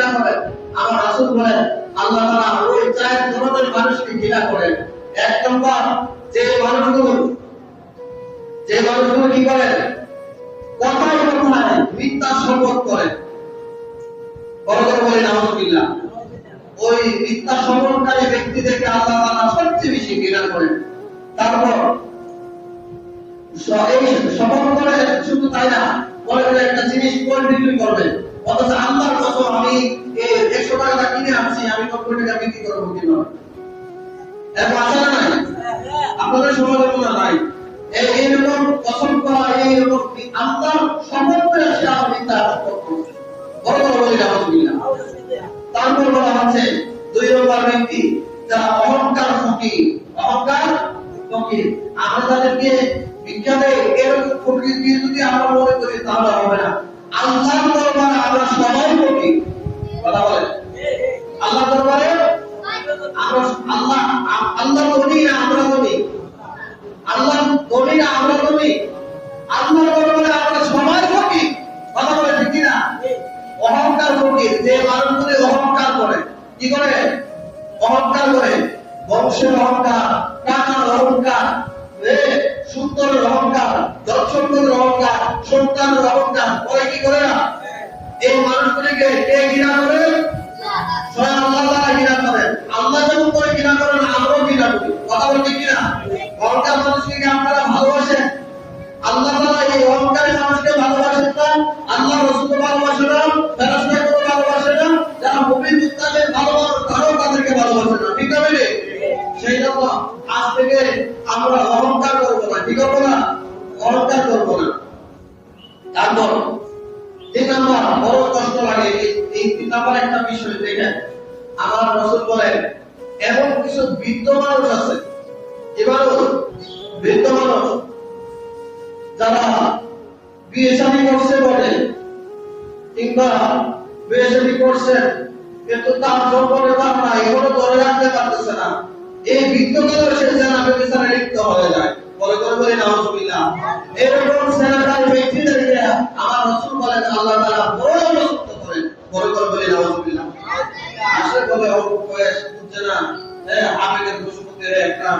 ঘৃণা করেন। আমার রাসূল বলেন আল্লাহ তাআলা ওই চার ধরনের মানুষকে ঘৃণা করেন। এক নম্বর, যে মানুষগুলো কি করেন, কথায় কথায় মিথ্যা শপথ করেন। বলে নাউযুবিল্লাহ। ওই মিথ্যা শপথকারী ব্যক্তিদেরকে আল্লাহ তাআলা সবচেয়ে বেশি ঘৃণা করেন। তারপর এই শপথ করে শুধু তাই না, বলে একটা জিনিস বিক্রি করবেন, অথচ আল্লাহর কসম আমি 100 টাকা কিনে আনছি, আমি 90 টাকা বিক্রি করবো কিনা। এরকম আছে না নাই? আপনাদের সমাজে মনে নাই এইরকম কসম করা, এইরকম আল্লাহর শপথ করে সে মিথ্যা শপথ করছে। বলে নাউযুবিল্লাহ। তারপর বলা হচ্ছে 2 নম্বর ব্যক্তি যারা অহংকার ফকির। আমরা তাদেরকে বিজ্ঞানে এরকম ফকির দিয়ে যদি আমরা মনে করি তাহলে হবে না। আল্লাহর দরবারে আমরা সবাই ফকির। কথা বলেন, আল্লাহর দরবারে আল্লাহ ধনী না আমরা ধনী? আল্লাহ ধনী না আমরা ধনী? আল্লাহর দরবারে আমরা সবাই ফকির। কথা বলেন ঠিক না? অহংকার ফকির, যে মানুষগুলো অহংকার করে, কি করে? অহংকার করে। বংশের অহংকার, টাকার অহংকার, সুন্দরের অহংকার, দর্শকের অহংকার, সন্তানের অহংকার করে। কি করে না? এই মানুষগুলিকে কে ঘৃণা করে? স্বয়ং আল্লাহ তাআলা ঘৃণা করেন। আল্লাহ যখন করে ঘৃণা করেন, আমরাও ঘৃণা করি। কথা বলতে কি না? অহংকার মানুষকে আপনারা ভালোবাসেন? আল্লাহ তাআলা এই অহংকারী মানুষকে ভালোবাসেন না? আল্লাহ রাসূলকে ভালোবাসেন না? ফেরেশতাকে ভালোবাসেন না? যারা মুমিন মুত্তাকিন ভালোবাসেন তারাও তাদেরকে ভালোবাসেন না। ঠিক আছে? সেই জন্য আজ থেকে আমরা অহংকার করব না। ঠিক হবে না? অহংকার করব না। তারপর 3 নম্বর, বড় কষ্ট লাগে এই 3 নম্বর একটা বিষয় দেখেন। আমার রাসূল বলেন এমন কিছু বৃদ্ধ মানুষ আছে, এবার বৃদ্ধ মানুষ যারা বিয়ে শাদী করছে বটে, কিংবা বিয়ে শাদী করছেন কিন্তু তার সম্পর্কে না এখনো ধরে রাখতে পারতেছে না। এই বৃদ্ধকালে সে জানাবে বিচারে লিপ্ত হয়ে যায়। বলে নাউযুবিল্লাহ। এরকম সেনাকারী ব্যক্তিদেরকে আমার রাসূল বলেন আল্লাহ তাআলা বড় পছন্দ করেন। বলে নাউযুবিল্লাহ। আসলে বলে অল্প বয়স বুঝছে না, আবেগের বশবর্তী হয়ে একটা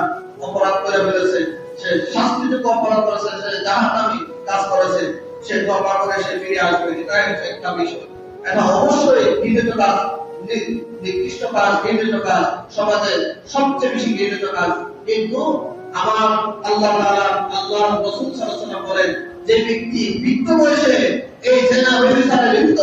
অপরাধ করে ফেলেছে, সে শাস্তিযোগ্য অপরাধ করেছে, সে জাহান্নামী কাজ করেছে, সে তওবা করে সে ফিরে আসবে। এটা একটা বিষয়। এটা অবশ্যই ঘৃণিত কাজ, নিকৃষ্ট কাজ, ঘৃণিত কাজ, সমাজে সবচেয়ে বেশি ঘৃণিত কাজ। কিন্তু আমার আল্লাহ তাআলা, আল্লাহর রাসূল সাল্লাল্লাহু আলাইহি ওয়াসাল্লাম বলেন যে ব্যক্তি বৃদ্ধ বয়সে এই জিনা ব্যভিচারে লিপ্ত